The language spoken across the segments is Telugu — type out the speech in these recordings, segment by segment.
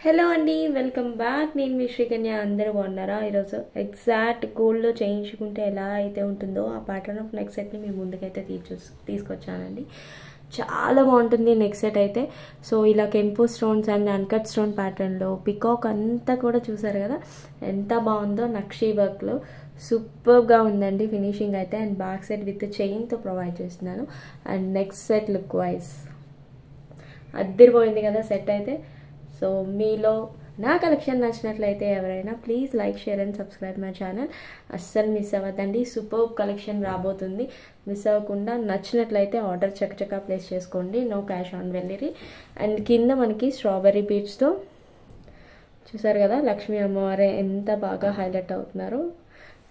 హలో అండి, వెల్కమ్ బ్యాక్. నేను మీ శ్రీకన్య. అందరూ బాగున్నారా? ఈరోజు ఎగ్జాక్ట్ గోల్డ్లో చేయించుకుంటే ఎలా అయితే ఉంటుందో ఆ ప్యాటర్న్ ఆఫ్ నెక్ సెట్ని మీ ముందుకైతే తీసుకొచ్చానండి. చాలా బాగుంటుంది నెక్ సెట్ అయితే. సో ఇలా కెంపు స్టోన్స్ అండ్ అన్కట్ స్టోన్ ప్యాటర్న్లో పికాక్ అంతా కూడా చూసారు కదా ఎంత బాగుందో. నక్షీ వర్క్లో సూపర్గా ఉందండి ఫినిషింగ్ అయితే. అండ్ బ్యాక్ సెట్ విత్ చైన్తో ప్రొవైడ్ చేస్తున్నాను. And next set look wise అద్దరిపోయింది కదా సెట్ అయితే. సో మీలో నా కలెక్షన్ నచ్చినట్లయితే ఎవరైనా please like, share and subscribe my channel. అస్సలు మిస్ అవ్వద్దండి. సూపర్ కలెక్షన్ రాబోతుంది. మిస్ అవ్వకుండా నచ్చినట్లయితే ఆర్డర్ చకచకా ప్లేస్ చేసుకోండి. No cash on delivery. And కింద మనకి స్ట్రాబెర్రీ బీడ్స్తో చూసారు కదా లక్ష్మీ అమ్మవారే ఎంత బాగా హైలైట్ అవుతున్నారు.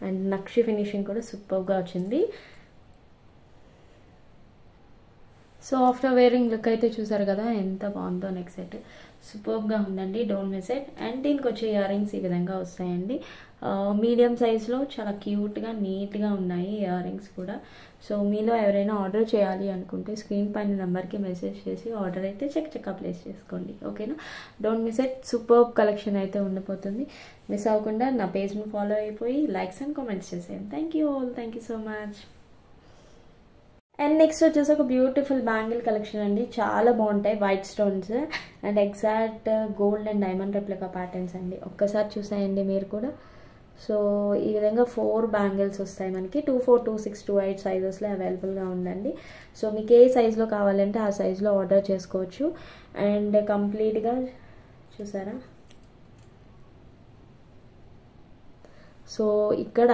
అండ్ నక్షి ఫినిషింగ్ కూడా సూపర్గా వచ్చింది. సో ఆఫ్టర్ వేరింగ్ లుక్ అయితే చూసారు కదా ఎంత బాగుందో. నెక్ సెట్ సూపర్గా ఉందండి, డోంట్ మిస్ ఇట్. అండ్ దీనికి వచ్చే ఇయర్ రింగ్స్ ఈ విధంగా వస్తాయండి. మీడియం సైజ్లో చాలా క్యూట్గా నీట్గా ఉన్నాయి ఇయర్ రింగ్స్ కూడా. సో మీలో ఎవరైనా ఆర్డర్ చేయాలి అనుకుంటే స్క్రీన్ పైన నెంబర్కి మెసేజ్ చేసి ఆర్డర్ అయితే చకచకా ప్లేస్ చేసుకోండి. ఓకేనా? Don't miss it. Super collection అయితే ఉండిపోతుంది. మిస్ అవ్వకుండా నా పేజ్ని ఫాలో అయిపోయి లైక్స్ అండ్ కామెంట్స్ చేసేయండి. Thank you all. Thank you so much. And next వచ్చేసి ఒక బ్యూటిఫుల్ బ్యాంగిల్ కలెక్షన్ అండి. చాలా బాగుంటాయి white stones and exact gold and diamond replica patterns అండి. ఒక్కసారి చూసాయండి మీరు కూడా. సో ఈ విధంగా 4 బ్యాంగిల్స్ వస్తాయి మనకి. 2, 4, 2, 6, 2, 8 సైజెస్లో అవైలబుల్గా ఉందండి. సో మీకు ఏ సైజులో కావాలంటే ఆ సైజులో ఆర్డర్ చేసుకోవచ్చు. అండ్ కంప్లీట్గా చూసారా. సో ఇక్కడ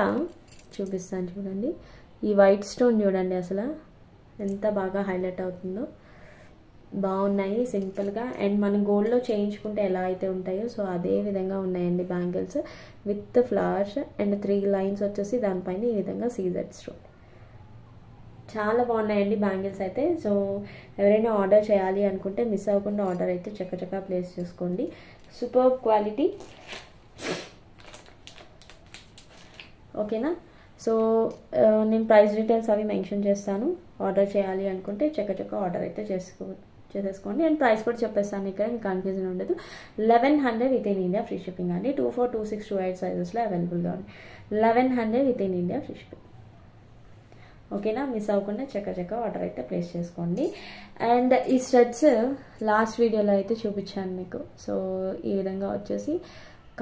చూపిస్తాను చూడండి. ఈ వైట్ స్టోన్ చూడండి అసలు ఎంత బాగా హైలైట్ అవుతుందో. బాగున్నాయి సింపుల్గా. అండ్ మనం గోల్డ్లో చేయించుకుంటే ఎలా అయితే ఉంటాయో సో అదే విధంగా ఉన్నాయండి bangles with flowers and 3 lines వచ్చేసి దానిపైన ఈ విధంగా సీజెడ్ స్టోన్. చాలా బాగున్నాయండి బ్యాంగిల్స్ అయితే. సో ఎవరైనా ఆర్డర్ చేయాలి అనుకుంటే మిస్ అవ్వకుండా ఆర్డర్ అయితే చకచకా ప్లేస్ చేసుకోండి. Super quality. ఓకేనా? సో నేను ప్రైస్ డీటెయిల్స్ అవి మెన్షన్ చేస్తాను. ఆర్డర్ చేయాలి అనుకుంటే చకచకా ఆర్డర్ అయితే చేసేసుకోండి. అండ్ ప్రైస్ కూడా చెప్పేస్తాను ఇక్కడ, మీకు కన్ఫ్యూజన్ ఉండదు. 1100 with in India free shipping అండి. 2, 4, 2, 6, 2, 8 సైజెస్లో అవైలబుల్గా ఉంది. 1100 with in India free shipping. ఓకేనా? మిస్ అవ్వకుండా చకచకా ఆర్డర్ అయితే ప్లేస్ చేసుకోండి. అండ్ ఈ స్టడ్స్ లాస్ట్ వీడియోలో అయితే చూపించాను మీకు. సో ఈ విధంగా వచ్చేసి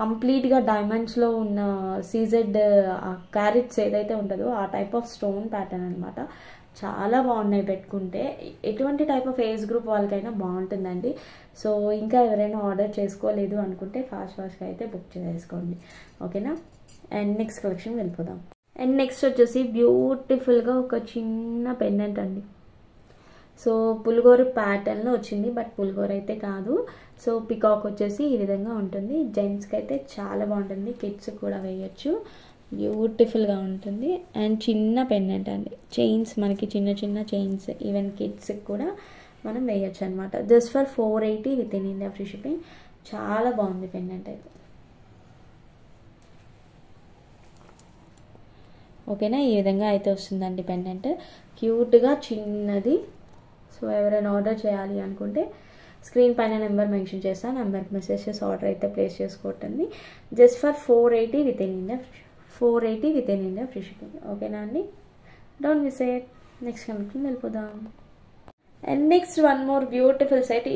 కంప్లీట్గా డైమండ్స్లో ఉన్న సీజెడ్ క్యారెట్స్ ఏదైతే ఉంటుందో ఆ టైప్ ఆఫ్ స్టోన్ ప్యాటర్న్ అనమాట. చాలా బాగున్నాయి పెట్టుకుంటే. ఎటువంటి టైప్ ఆఫ్ ఏజ్ గ్రూప్ వాళ్ళకైనా బాగుంటుందండి. సో ఇంకా ఎవరైనా ఆర్డర్ చేసుకోలేదు అనుకుంటే ఫాస్ట్గా అయితే బుక్ చేసుకోండి. ఓకేనా? అండ్ నెక్స్ట్ కలెక్షన్ వెళ్ళిపోదాం. అండ్ నెక్స్ట్ వచ్చేసి బ్యూటిఫుల్గా ఒక చిన్న పెండెంట్ అండి. సో పులిగోర ప్యాటర్న్లో వచ్చింది, బట్ పులిగోర అయితే కాదు. సో పికాక్ వచ్చేసి ఈ విధంగా ఉంటుంది. జెంట్స్కి అయితే చాలా బాగుంటుంది, కిడ్స్ కూడా వేయచ్చు. బ్యూటిఫుల్గా ఉంటుంది. అండ్ చిన్న పెండెంట్ అండి. చైన్స్ మనకి చిన్న చిన్న చైన్స్ ఈవెన్ కిడ్స్కి కూడా మనం వేయచ్చు అనమాట. Just for 480 within India free shipping. చాలా బాగుంది పెండెంట్ అయితే. ఓకేనా? ఈ విధంగా అయితే వస్తుందండి పెండెంట్, క్యూట్గా చిన్నది. సో ఎవరైనా ఆర్డర్ చేయాలి అనుకుంటే స్క్రీన్ పైన నెంబర్ మెన్షన్ చేస్తాను. నెంబర్కి మెసేజ్ చేసి ఆర్డర్ అయితే ప్లేస్ చేసుకోవటండి. Just for 480 within India 480 within India free shipping. ఓకేనా అండి? Don't miss it. Next collection వెళ్ళిపోదాం. And next one more beautiful set.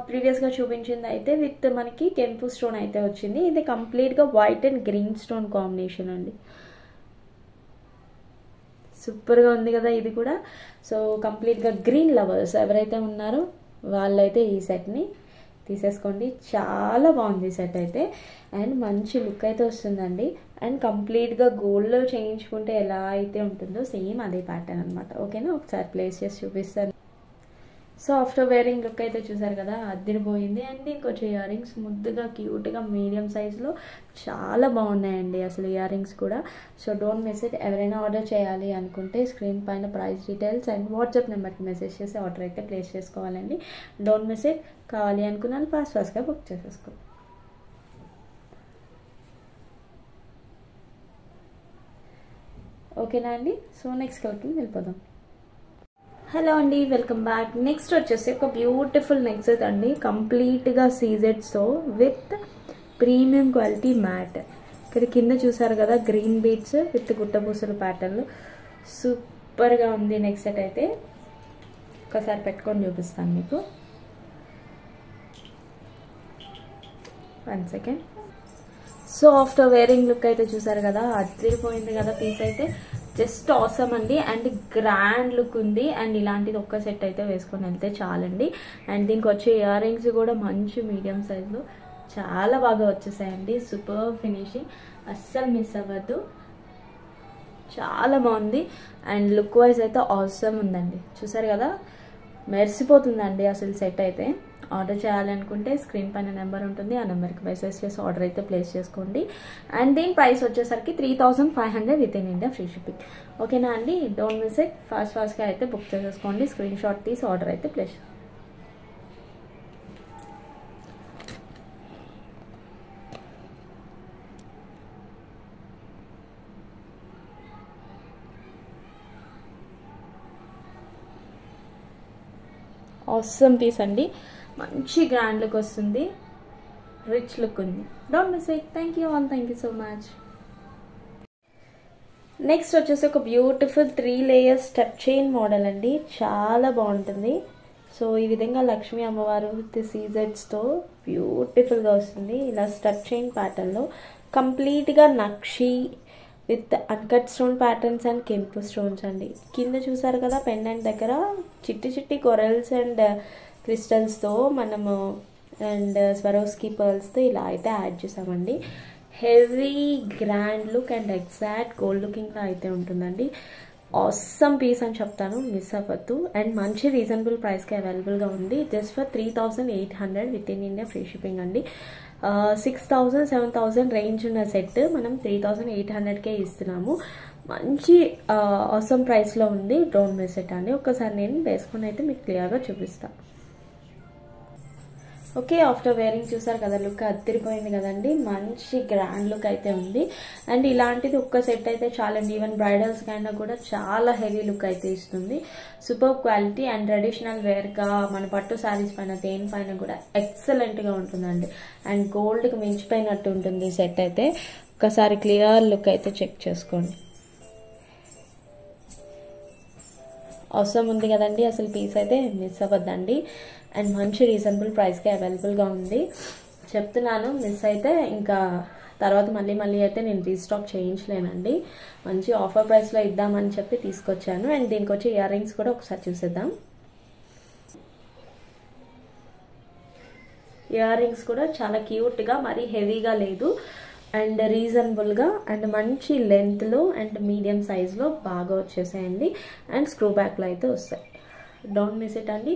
ప్రీవియస్గా చూపించింది అయితే విత్ మనకి కెంపు స్టోన్ అయితే వచ్చింది. ఇది కంప్లీట్గా white and green stone combination అండి. సూపర్గా ఉంది కదా ఇది కూడా. సో కంప్లీట్గా గ్రీన్ లవర్స్ ఎవరైతే ఉన్నారో వాళ్ళైతే ఈ సెట్ని తీసేసుకోండి. చాలా బాగుంది సెట్ అయితే. అండ్ మంచి లుక్ అయితే వస్తుందండి. అండ్ కంప్లీట్గా గోల్డ్లో చేయించుకుంటే ఎలా అయితే ఉంటుందో సేమ్ అదే ప్యాటర్న్ అనమాట. ఓకేనా? ఒకసారి ప్లేస్ చేసి చూపిస్తాను. సో ఆఫ్టర్ వేరింగ్ లుక్ అయితే చూసారు కదా అదిరిపోయింది. అండ్ ఇంకొంచెం ఇయర్ రింగ్స్ ముద్దుగా క్యూట్గా మీడియం సైజ్లో చాలా బాగున్నాయండి అసలు ఇయర్ రింగ్స్ కూడా. So don't miss it. ఎవరైనా ఆర్డర్ చేయాలి అనుకుంటే స్క్రీన్ పైన ప్రైస్ డీటెయిల్స్ అండ్ వాట్సాప్ నెంబర్కి మెసేజ్ చేసి ఆర్డర్ అయితే ప్లేస్ చేసుకోవాలండి. Don't miss it. కావాలి అనుకున్నాను ఫాస్ట్గా బుక్ చేసేసుకో. ఓకేనా అండి? సో నెక్స్ట్ కలెక్షన్ వెళ్ళిపోదాం. హలో అండి, వెల్కమ్ బ్యాక్. నెక్స్ట్ వచ్చేసి ఒక బ్యూటిఫుల్ నెక్ సెట్ అండి, కంప్లీట్గా సీజెడ్స్తో విత్ ప్రీమియం క్వాలిటీ మ్యాట్. ఇక్కడ కింద చూసారు కదా గ్రీన్ బీడ్స్ విత్ గుట్టపూసల ప్యాటర్న్, సూపర్గా ఉంది నెక్ సెట్ అయితే. ఒకసారి పెట్టుకొని చూపిస్తాను మీకు. 1 second. So after wearing look అయితే చూసారు కదా, అదిరిపోయింది కదా పీస్ అయితే. జస్ట్ ఆసమ్ అండి, అండ్ గ్రాండ్ లుక్ ఉంది. అండ్ ఇలాంటిది ఒక్క సెట్ అయితే వేసుకొని వెళ్తే చాలండి. అండ్ దీనికి వచ్చే ఇయర్ రింగ్స్ కూడా మంచి మీడియం సైజులో చాలా బాగా వచ్చేసాయండి. సూపర్ ఫినిషింగ్, అస్సలు మిస్ అవ్వద్దు. చాలా బాగుంది. అండ్ లుక్ వైజ్ అయితే ఆసమ్ ఉందండి. చూసారు కదా, మెరిసిపోతుందండి అసలు సెట్ అయితే. ఆర్డర్ చేయాలనుకుంటే స్క్రీన్ పైన నెంబర్ ఉంటుంది, ఆ నెంబర్కి మెసేజ్ చేసి ఆర్డర్ అయితే ప్లేస్ చేసుకోండి. అండ్ దీని ప్రైస్ వచ్చేసరికి 3500 with in India free shipping. ఓకేనా అండి, డోంట్ మిస్ ఇట్. ఫాస్ట్గా అయితే బుక్ చేసేసుకోండి. స్క్రీన్ షాట్ తీసి ఆర్డర్ అయితే ప్లేస్. ఆసమ్ పీస్ అండి, మంచి గ్రాండ్ లుక్ వస్తుంది, రిచ్ లుక్ ఉంది. Don't miss it. Thank you all, thank you so much. Next వచ్చేసి ఒక beautiful 3 layers step chain model అండి, చాలా బాగుంటుంది. సో ఈ విధంగా లక్ష్మీ అమ్మవారు విత్ సీజెడ్స్తో బ్యూటిఫుల్గా వస్తుంది. ఇలా స్టెప్ చైన్ ప్యాటర్న్లో కంప్లీట్గా నక్షి with uncut stone patterns and కెంపు స్టోన్స్ అండి. కింద చూసారు కదా పెండెంట్ దగ్గర చిట్టి చిట్టి కొరల్స్ అండ్ క్రిస్టల్స్తో మనము అండ్ స్వరోస్కీ పర్ల్స్తో ఇలా అయితే యాడ్ చేసామండి. Heavy grand look and exact gold లుకింగ్లో అయితే ఉంటుందండి. ఆసమ్ పీస్ అని చెప్తాను, మిస్ అవ్వద్దు. అండ్ మంచి రీజనబుల్ ప్రైస్కి అవైలబుల్గా ఉంది. Just for 3800 with in India free shipping అండి. 6000 7000 రేంజ్ ఉన్న సెట్ మనం 3800కే ఇస్తున్నాము. మంచి ఆసమ్ ప్రైస్లో ఉంది. డోంట్ మిస్ ఇట్ అండి. ఒక్కసారి నేను వేసుకుని అయితే మీకు క్లియర్గా చూపిస్తాను. ఓకే, ఆఫ్టర్ వేరింగ్ చూసారు కదా, లుక్ అదిరిపోయింది కదండి. మంచి గ్రాండ్ లుక్ అయితే ఉంది. అండ్ ఇలాంటిది ఒక్క సెట్ అయితే చాలండి. ఈవెన్ బ్రైడల్స్ కైనా కూడా చాలా హెవీ లుక్ అయితే ఇస్తుంది. సూపర్ క్వాలిటీ అండ్ ట్రెడిషనల్ వేర్గా మన పట్టు శారీస్ పైన దేనిపైన కూడా ఎక్సలెంట్గా ఉంటుందండి. అండ్ గోల్డ్కి మించిపోయినట్టు ఉంటుంది సెట్ అయితే. ఒకసారి క్లియర్ లుక్ అయితే చెక్ చేసుకోండి. అవసరం ఉంది కదండి, అసలు పీస్ అయితే మిస్ అవ్వద్దండి. అండ్ మంచి రీజనబుల్ ప్రైస్కి అవైలబుల్గా ఉంది. చెప్తున్నాను, మిస్ అయితే ఇంకా తర్వాత మళ్ళీ అయితే నేను రీస్టాక్ చేయించలేనండి. మంచి ఆఫర్ ప్రైస్లో ఇద్దామని చెప్పి తీసుకొచ్చాను. అండ్ దీనికి వచ్చే ఇయర్ రింగ్స్ కూడా ఒకసారి చూసేద్దాం. ఇయర్ రింగ్స్ కూడా చాలా క్యూట్గా, మరీ హెవీగా లేదు, అండ్ రీజనబుల్గా అండ్ మంచి లెంత్లో అండ్ మీడియం సైజ్లో బాగా వచ్చేసాయండి. అండ్ స్క్రూ బ్యాక్లో అయితే వస్తాయి. డోంట్ మిస్ ఇట్ అండి.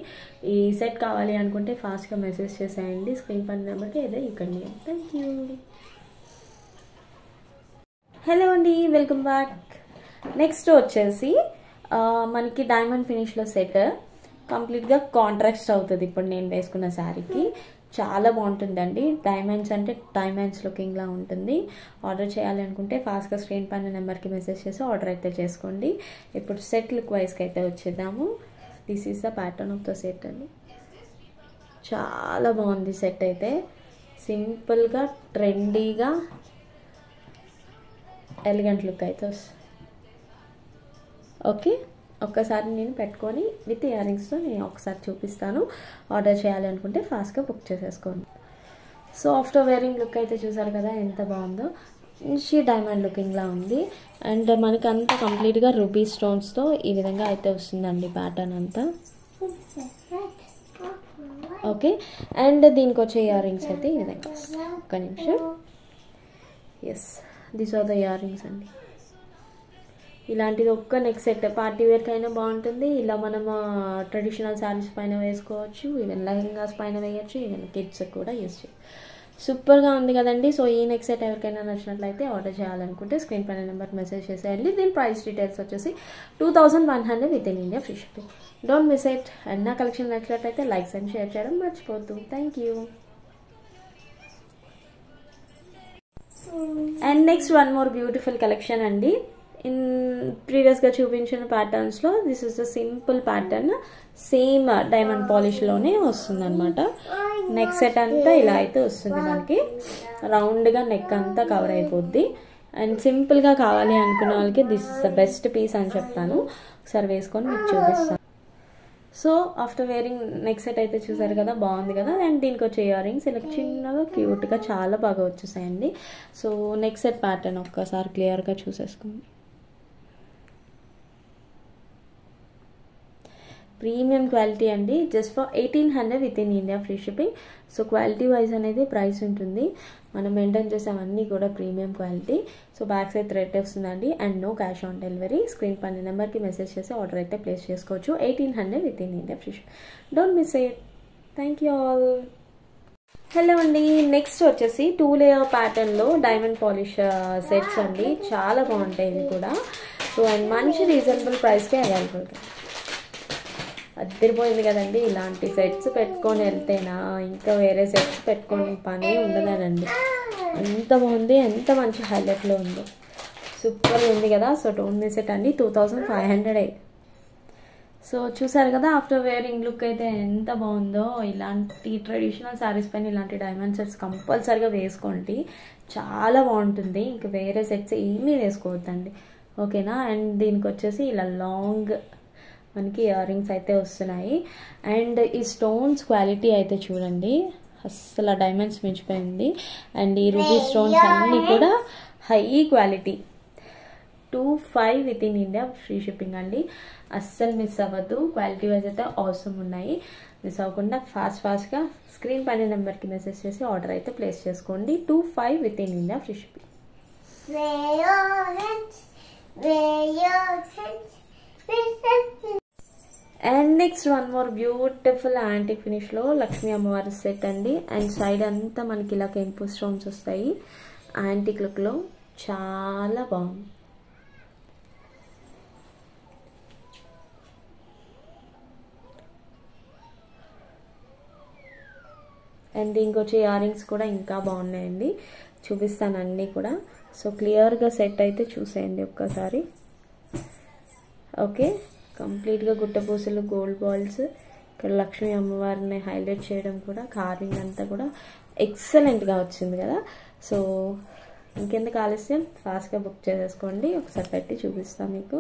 ఈ సెట్ కావాలి అనుకుంటే ఫాస్ట్గా మెసేజ్ చేసేయండి స్క్రీన్ పైన నెంబర్కి, ఏదో ఇవ్వండి. Thank you. హలో అండి, వెల్కమ్ బ్యాక్. నెక్స్ట్ వచ్చేసి మనకి డైమండ్ ఫినిష్లో సెట్ కంప్లీట్గా కాంట్రాస్ట్ అవుతుంది ఇప్పుడు నేను వేసుకున్న శారీకి. చాలా బాగుంటుందండి. డైమండ్స్ అంటే డైమండ్స్ లుకింగ్లా ఉంటుంది. ఆర్డర్ చేయాలనుకుంటే ఫాస్ట్గా స్క్రీన్ పైన నెంబర్కి మెసేజ్ చేసి ఆర్డర్ అయితే చేసుకోండి. ఇప్పుడు సెట్ లుక్ వైజ్కి అయితే వచ్చేద్దాము. This is the pattern of the set అండి. చాలా బాగుంది సెట్ అయితే. సింపుల్గా ట్రెండీగా ఎలిగెంట్ లుక్ అయితే వస్తుంది. ఓకే, ఒక్కసారి నేను పెట్టుకొని విత్ ఇయర్ రింగ్స్తో నేను ఒకసారి చూపిస్తాను. ఆర్డర్ చేయాలి అనుకుంటే ఫాస్ట్గా బుక్ చేసేసుకోండి. సో ఆఫ్టర్ వేరింగ్ లుక్ అయితే చూసారు కదా ఎంత బాగుందో. మంచి డైమండ్ లుకింగ్లా ఉంది. అండ్ మనకి అంతా కంప్లీట్గా రూబీ స్టోన్స్తో ఈ విధంగా అయితే వస్తుందండి ప్యాటర్న్ అంతా. ఓకే, అండ్ దీనికి వచ్చే ఇయర్ రింగ్స్ అయితే ఈ విధంగా వస్తాయి. ఒక్క నిమిషం. Yes, these are the earrings అండి. ఇలాంటిది ఒక్క నెక్ సెట్ పార్టీ వేర్కి అయినా బాగుంటుంది. ఇలా మనం ట్రెడిషనల్ శారీస్ పైన వేసుకోవచ్చు, ఈవెన్ లెహంగాస్ పైన వేయచ్చు, ఈవెన్ కిడ్స్ కూడా యూస్ చేయొచ్చు. సూపర్గా ఉంది కదండి. సో ఈ నెక్ సెట్ ఎవరికైనా నచ్చినట్లయితే ఆర్డర్ చేయాలనుకుంటే స్క్రీన్ పైన నెంబర్కి మెసేజ్ చేసేయండి. దీని ప్రైస్ డీటెయిల్స్ వచ్చేసి 2100 within India free shipping. Don't miss it. And నా కలెక్షన్ నచ్చినట్లయితే లైక్స్ అండ్ షేర్ చేయడం మర్చిపోద్దు. Thank you. And next one more beautiful collection అండి. ఇన్ ప్రీవియస్గా చూపించిన ప్యాటర్న్స్లో this is the simple pattern, same diamond పాలిష్లోనే వస్తుంది అనమాట. నెక్ సెట్ అంతా ఇలా అయితే వస్తుంది మనకి, రౌండ్గా నెక్ అంతా కవర్ అయిపోద్ది. అండ్ సింపుల్గా కావాలి అనుకున్న వాళ్ళకి this is the best piece అని చెప్తాను. ఒకసారి వేసుకొని మీకు చూపిస్తాను. So after wearing neck set అయితే చూసారు కదా, బాగుంది కదా. అండ్ దీనికి వచ్చే ఇయర్ రింగ్స్ ఇలా చిన్నగా క్యూట్గా చాలా బాగా వచ్చేసాయండి. సో నెక్ సెట్ ప్యాటర్న్ ఒక్కసారి క్లియర్గా చూసేసుకోండి. ప్రీమియం క్వాలిటీ అండి, just for 1800 within India free shipping. So quality wise అనేది ప్రైస్ ఉంటుంది, మనం మెయింటైన్ చేసేవన్నీ కూడా premium quality. So back side thread వస్తుందండి and no cash on delivery. Screen పైన నెంబర్కి మెసేజ్ చేసి ఆర్డర్ అయితే ప్లేస్ చేసుకోవచ్చు. 1800 within India free ship. Don't miss it. Thank you all. Hello అండి, నెక్స్ట్ వచ్చేసి 2 లేయర్ ప్యాటర్న్లో డైమండ్ పాలిష్ సెట్స్ అండి. చాలా బాగుంటాయి ఇవి కూడా. సో అండ్ మంచి రీజనబుల్ ప్రైస్కే అవైలబుల్. అద్దరిపోయింది కదండి, ఇలాంటి సెట్స్ పెట్టుకొని వెళ్తేనా ఇంకా వేరే సెట్స్ పెట్టుకొని పని ఉండదనండి. ఎంత బాగుంది, ఎంత మంచి హైలైట్లో ఉందో, సూపర్ ఉంది కదా. సో డోంట్ మిస్ ఇట్ అండి. 2500. సో చూసారు కదా ఆఫ్టర్ వేరింగ్ లుక్ అయితే ఎంత బాగుందో. ఇలాంటి ట్రెడిషనల్ శారీస్ పైన ఇలాంటి డైమండ్ సెట్స్ కంపల్సరీగా వేసుకోండి, చాలా బాగుంటుంది. ఇంక వేరే సెట్స్ ఏమీ వేసుకోవద్దండి, ఓకేనా. అండ్ దీనికి వచ్చేసి ఇలా లాంగ్ మనకి ఇయర్ రింగ్స్ అయితే వస్తున్నాయి. అండ్ ఈ స్టోన్స్ క్వాలిటీ అయితే చూడండి, అస్సలు డైమండ్స్ మించిపోయింది. అండ్ ఈ రూబీ స్టోన్స్ అన్నీ కూడా high quality. 25 within India free shipping అండి. అస్సలు మిస్ అవ్వద్దు, క్వాలిటీ వైజ్ అయితే అవసరం ఉన్నాయి. మిస్ అవ్వకుండా ఫాస్ట్గా స్క్రీన్ పైన నెంబర్కి మెసేజ్ చేసి ఆర్డర్ అయితే ప్లేస్ చేసుకోండి. 25 within India free shipping. And next one more beautiful antique ఫినిష్లో లక్ష్మీ అమ్మవారి సెట్ అండి. అండ్ సైడ్ అంతా మనకి ఇలా కెంపు స్టోన్స్ వస్తాయి, యాంటిక్ లుక్లో చాలా బాగుంది. అండ్ దీనికి వచ్చే ఇయర్ రింగ్స్ కూడా ఇంకా బాగున్నాయండి, చూపిస్తాను అన్నీ కూడా. సో క్లియర్గా సెట్ అయితే చూసేయండి ఒక్కసారి. ఓకే, కంప్లీట్గా గుట్టపూసలు, గోల్డ్ బాల్స్, ఇక్కడ లక్ష్మీ అమ్మవారిని హైలైట్ చేయడం కూడా, కార్వింగ్ అంతా కూడా ఎక్సలెంట్గా వచ్చింది కదా. సో ఇంకెందుకు ఆలస్యం, ఫాస్ట్గా బుక్ చేసేసుకోండి. ఒకసారి పెట్టి చూపిస్తాను మీకు.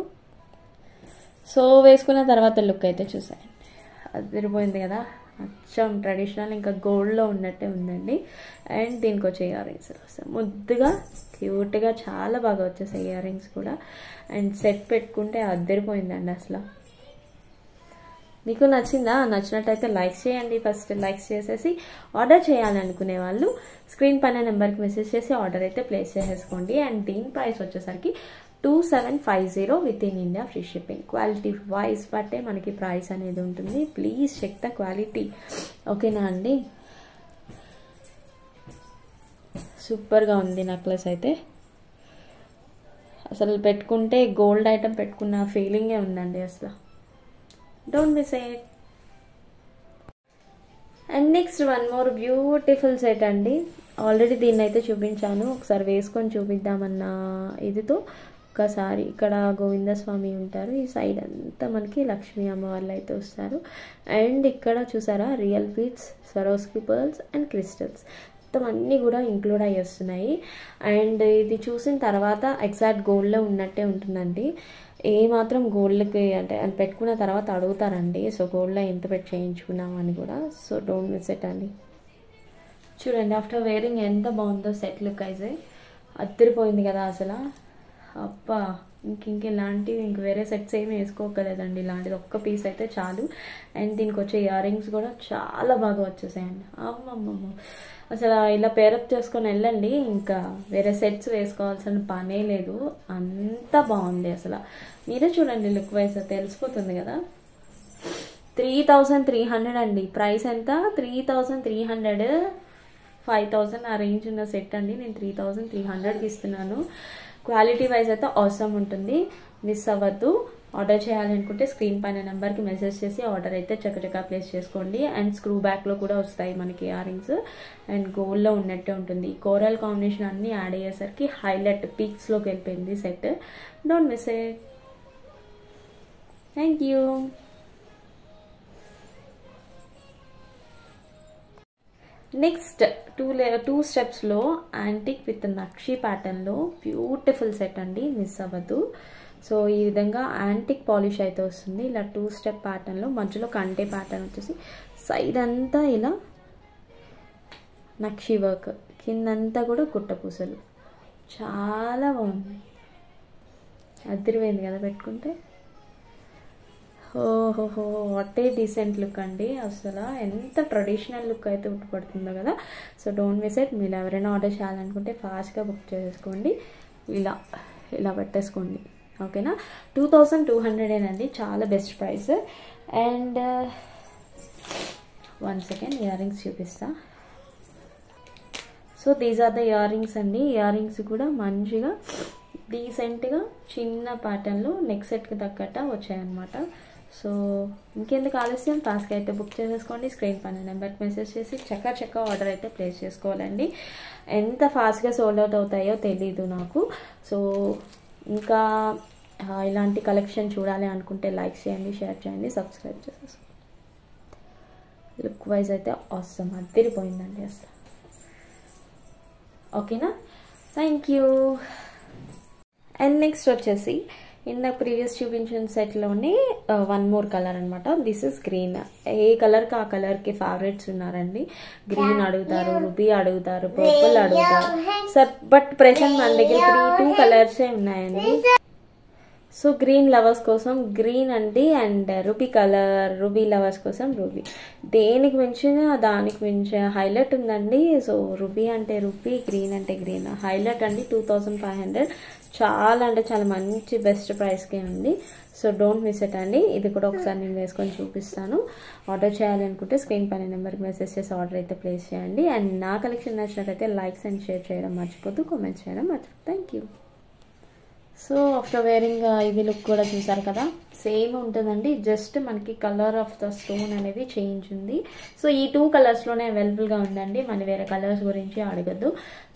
సో వేసుకున్న తర్వాత లుక్ అయితే చూసాయండి, అదిరిపోయింది కదా, అచ్చం ట్రెడిషనల్ ఇంకా గోల్డ్లో ఉన్నట్టే ఉందండి. అండ్ దీనికి వచ్చే ఇయర్ రింగ్స్ ముద్దుగా క్యూట్గా చాలా బాగా వచ్చేసాయి ఇయర్ రింగ్స్ కూడా. అండ్ సెట్ పెట్టుకుంటే అద్దరిపోయిందండి అసలు. మీకు నచ్చిందా? నచ్చినట్టయితే లైక్ చేయండి. ఫస్ట్ లైక్స్ చేసేసి ఆర్డర్ చేయాలనుకునే వాళ్ళు స్క్రీన్ పైన నెంబర్కి మెసేజ్ చేసి ఆర్డర్ అయితే ప్లేస్ చేసేసుకోండి. అండ్ దీని ప్రైస్ వచ్చేసరికి 2750 with in India free shipping. Quality wise బట్టే మనకి ప్రైస్ అనేది ఉంటుంది. ప్లీజ్ చెక్ ద క్వాలిటీ, ఓకేనా అండి. సూపర్గా ఉంది నెక్లెస్ అయితే, అసలు పెట్టుకుంటే గోల్డ్ ఐటమ్ పెట్టుకున్న ఫీలింగే ఉందండి అసలు. Don't miss it. And next one more beautiful set అండి. ఆల్రెడీ దీన్ని అయితే చూపించాను, ఒకసారి వేసుకొని చూపిద్దామన్న ఇదితో ఒక్కసారి. ఇక్కడ గోవిందస్వామి ఉంటారు, ఈ సైడ్ అంతా మనకి లక్ష్మీ అమ్మవార్లు అయితే వస్తారు. అండ్ ఇక్కడ చూసారా real beads, Swarovski pearls and crystals మొత్తం అన్నీ కూడా ఇంక్లూడ్ అయ్యి వస్తున్నాయి. అండ్ ఇది చూసిన తర్వాత ఎగ్జాక్ట్ గోల్డ్లో ఉన్నట్టే ఉంటుందండి. ఏ మాత్రం గోల్డ్కి అంటే పెట్టుకున్న తర్వాత అడుగుతారండి, సో గోల్డ్లో ఎంత పెట్టి చేయించుకున్నాం అని కూడా. సో డోంట్ మిస్ ఇట్ అండి. చూడండి ఆఫ్టర్ వేరింగ్ ఎంత బాగుందో సెట్ లుక్ అయితే, అద్దరిపోయింది కదా అసలు. అబ్బా, ఇంక ఇలాంటివి ఇంక వేరే సెట్స్ ఏమి వేసుకోకలేదండి, ఇలాంటిది ఒక్క పీస్ అయితే చాలు. అండ్ దీనికి వచ్చే ఇయర్ రింగ్స్ కూడా చాలా బాగా వచ్చేసాయండి. అమ్మమ్మమ్మ, అసలు ఇలా పేరప్ చేసుకొని వెళ్ళండి, ఇంకా వేరే సెట్స్ వేసుకోవాల్సిన పనే లేదు, అంత బాగుంది అసలు. మీరే చూడండి లుక్ వైజ్ తెలిసిపోతుంది కదా. 3300 అండి, ప్రైస్ ఎంత? 3300, 5000 ఆ రేంజ్ ఉన్న సెట్ అండి. నేను 3300కి ఇస్తున్నాను. క్వాలిటీ వైజ్ అయితే అవసరం ఉంటుంది, మిస్ అవ్వద్దు. ఆర్డర్ చేయాలనుకుంటే స్క్రీన్ పైన నెంబర్కి మెసేజ్ చేసి ఆర్డర్ అయితే చక్కచక్క ప్లేస్ చేసుకోండి. అండ్ స్క్రూ బ్యాక్లో కూడా వస్తాయి మనకి ఇయర్ రింగ్స్. అండ్ గోల్డ్లో ఉన్నట్టే ఉంటుంది. కోరల్ కాంబినేషన్ అన్నీ యాడ్ అయ్యేసరికి హైలైట్ పీక్స్లోకి వెళ్ళిపోయింది సెట్. Don't miss it. Thank you. Next two స్టెప్స్లో యాంటిక్ విత్ నక్షి ప్యాటర్న్లో బ్యూటిఫుల్ సెట్ అండి, మిస్ అవ్వద్దు. సో ఈ విధంగా యాంటిక్ పాలిష్ అయితే వస్తుంది. ఇలా 2 స్టెప్ ప్యాటర్న్లో మధ్యలో కంటే ప్యాటర్న్ వచ్చేసి సైడ్ అంతా ఇలా నక్షి వర్క్, కిందంతా కూడా గుట్టపూసలు. చాలా బాగుంది, అదిరిపోయింది కదా పెట్టుకుంటే. ఓహోహో, వాట్ ఏ డీసెంట్ లుక్ అండి. అసలు ఎంత ట్రెడిషనల్ లుక్ అయితే ఉట్టుపడుతుందో కదా. So don't miss it. మీరు ఎవరైనా ఆర్డర్ చేయాలనుకుంటే ఫాస్ట్గా బుక్ చేసుకోండి. ఇలా ఇలా పెట్టేసుకోండి, ఓకేనా. 2200 అండి, చాలా best price. And 1 second earrings చూపిస్తా. So these are the earrings అండి. ఇయర్ రింగ్స్ కూడా మంచిగా డీసెంట్గా చిన్న ప్యాటర్న్లో నెక్ సెట్కి తగ్గట్ట వచ్చాయన్నమాట. సో ఇంకెందుకు ఆలస్యం, ఫాస్ట్గా అయితే బుక్ చేసేసుకోండి. స్క్రీన్ పైన నెంబర్కి మెసేజ్ చేసి చక్క ఆర్డర్ అయితే ప్లేస్ చేసుకోవాలండి. ఎంత ఫాస్ట్గా సోల్డ్ అవుట్ అవుతాయో తెలీదు నాకు. సో ఇంకా ఇలాంటి కలెక్షన్ చూడాలి అనుకుంటే లైక్ చేయండి, షేర్ చేయండి, సబ్స్క్రైబ్ చేసేసుకోండి. లుక్ వైజ్ అయితే అవసరం అదిరిపోయిందండి అసలు, ఓకేనా. Thank you. అండ్ నెక్స్ట్ వచ్చేసి ఇందా ప్రీవియస్ చూపించిన సెట్లోనే 1 more కలర్ అనమాట. This is green. ఏ కలర్కి ఆ కలర్కి ఫేవరెట్స్ ఉన్నారండి. గ్రీన్ అడుగుతారు, రూబీ అడుగుతారు, పర్పుల్ అడుగుతారు. సార్ బట్ ప్రెసెంట్ మన దగ్గర 2 కలర్సే ఉన్నాయండి. సో గ్రీన్ లవర్స్ కోసం గ్రీన్ అండి, అండ్ రూబీ లవర్స్ కోసం రూబీ. దేనికి మించిన దానికి మించిన హైలైట్ ఉందండి. సో రూబీ అంటే రూబీ, గ్రీన్ అంటే గ్రీన్, హైలైట్ అండి. 2500, చాలా అంటే చాలా మంచి బెస్ట్ ప్రైస్కే ఉంది. సో డోంట్ మిస్ ఇట్ అండి. ఇది కూడా ఒకసారి నేను వేసుకొని చూపిస్తాను. ఆర్డర్ చేయాలనుకుంటే స్క్రీన్ పైన నెంబర్కి మెసేజ్ చేసి ఆర్డర్ అయితే ప్లేస్ చేయండి. అండ్ నా కలెక్షన్ నచ్చినట్లయితే లైక్స్ అండ్ షేర్ చేయడం మర్చిపోద్దు, కామెంట్స్ చేయడం మర్చిపోద్దు. Thank you. So after wearing ఇది లుక్ కూడా చూసారు కదా, సేమ్ ఉంటుందండి. జస్ట్ మనకి కలర్ ఆఫ్ ద స్టోన్ అనేది చేంజ్ ఉంది. సో ఈ 2 కలర్స్లోనే అవైలబుల్గా ఉందండి, మన వేరే కలర్స్ గురించి అడగద్దు.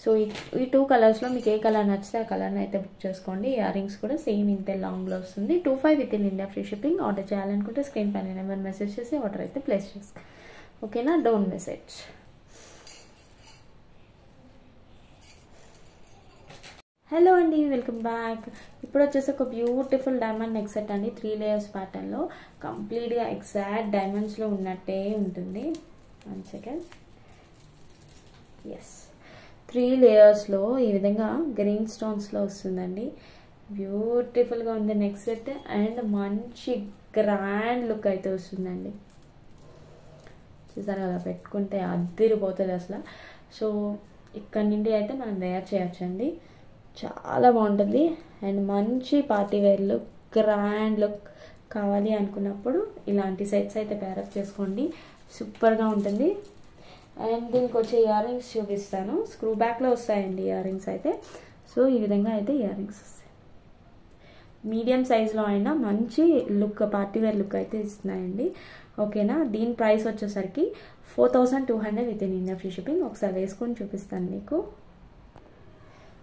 సో ఈ 2 కలర్స్లో మీకు ఏ కలర్ నచ్చితే ఆ కలర్ని అయితే బుక్ చేసుకోండి. ఇయర్ రింగ్స్ కూడా సేమ్ ఇంతే లాంగ్లో వస్తుంది. 25 within India free shipping. Order చేయాలనుకుంటే స్క్రీన్ పైన నెంబర్ మెసేజ్ చేసి ఆర్డర్ అయితే ప్లేస్ చేసుకో, ఓకేనా. Don't miss it. హలో అండి, వెల్కమ్ బ్యాక్. ఇప్పుడు వచ్చేసి ఒక బ్యూటిఫుల్ డైమండ్ నెక్ సెట్ అండి, 3 layers ప్యాటర్న్లో. కంప్లీట్గా ఎగ్జాక్ట్ డైమండ్స్లో ఉన్నట్టే ఉంటుంది. 1 సెకండ్. ఎస్, 3 layers ఈ విధంగా గ్రీన్ స్టోన్స్లో వస్తుందండి. బ్యూటిఫుల్గా ఉంది నెక్ సెట్. అండ్ మంచి గ్రాండ్ లుక్ అయితే వస్తుందండి. చూసారు కదా, పెట్టుకుంటే అద్దిరిపోతుంది అసలు. సో ఇక్కడ నుండి అయితే మనం వేర్ చేయొచ్చండి, చాలా బాగుంటుంది. అండ్ మంచి party wear look, grand look కావాలి అనుకున్నప్పుడు ఇలాంటి సెట్స్ అయితే పేరప్ చేసుకోండి, సూపర్గా ఉంటుంది. అండ్ దీనికి వచ్చే ఇయర్ రింగ్స్ చూపిస్తాను. స్క్రూ బ్యాక్లో వస్తాయండి ఇయర్ రింగ్స్ అయితే. సో ఈ విధంగా అయితే ఇయర్ రింగ్స్ వస్తాయి. మీడియం సైజ్లో అయినా మంచి లుక్, పార్టీ వేర్ లుక్ అయితే ఇస్తున్నాయండి, ఓకేనా. దీని ప్రైస్ వచ్చేసరికి 4200 with in India free shipping. ఒకసారి వేసుకొని చూపిస్తాను మీకు.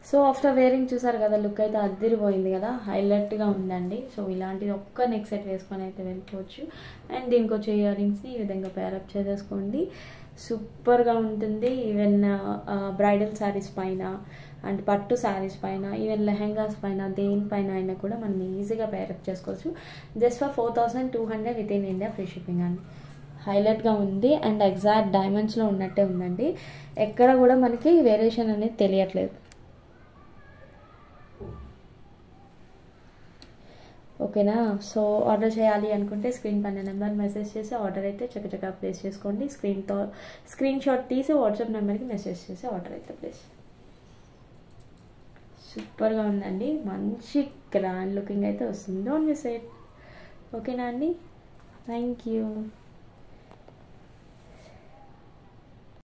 సో ఆఫ్టర్ వేరింగ్ చూసారు కదా, లుక్ అయితే అదిరిపోయింది కదా, హైలైట్గా ఉందండి. సో ఇలాంటిది ఒక్క నెక్ సెట్ వేసుకొని అయితే వెళ్ళిపోవచ్చు. అండ్ దీనికి వచ్చే ఇయర్ రింగ్స్ని ఈ విధంగా పేరప్ చేసేసుకోండి, సూపర్గా ఉంటుంది. ఈవెన్ బ్రైడల్ శారీస్ పైన అండ్ పట్టు శారీస్ పైన, ఈవెన్ లెహెంగాస్ పైన, దేనిపైన అయినా కూడా మనం ఈజీగా పేరప్ చేసుకోవచ్చు. Just for 4200 with in India free shipping అండి. హైలైట్గా ఉంది అండ్ ఎగ్జాక్ట్ డైమండ్స్లో ఉన్నట్టే ఉందండి. ఎక్కడ కూడా మనకి వేరియేషన్ అనేది తెలియట్లేదు, ఓకేనా. సో ఆర్డర్ చేయాలి అనుకుంటే స్క్రీన్ పైన నెంబర్ మెసేజ్ చేసి ఆర్డర్ అయితే చక్కచక్క ప్లేస్ చేసుకోండి. స్క్రీన్ షాట్ తీసి వాట్సాప్ నెంబర్కి మెసేజ్ చేసి ఆర్డర్ అయితే ప్లేస్. సూపర్గా ఉందండి, మంచి గ్రాండ్ లుకింగ్ అయితే వస్తుంది. డోంట్ మిస్ ఇట్, ఓకేనా అండి. Thank you.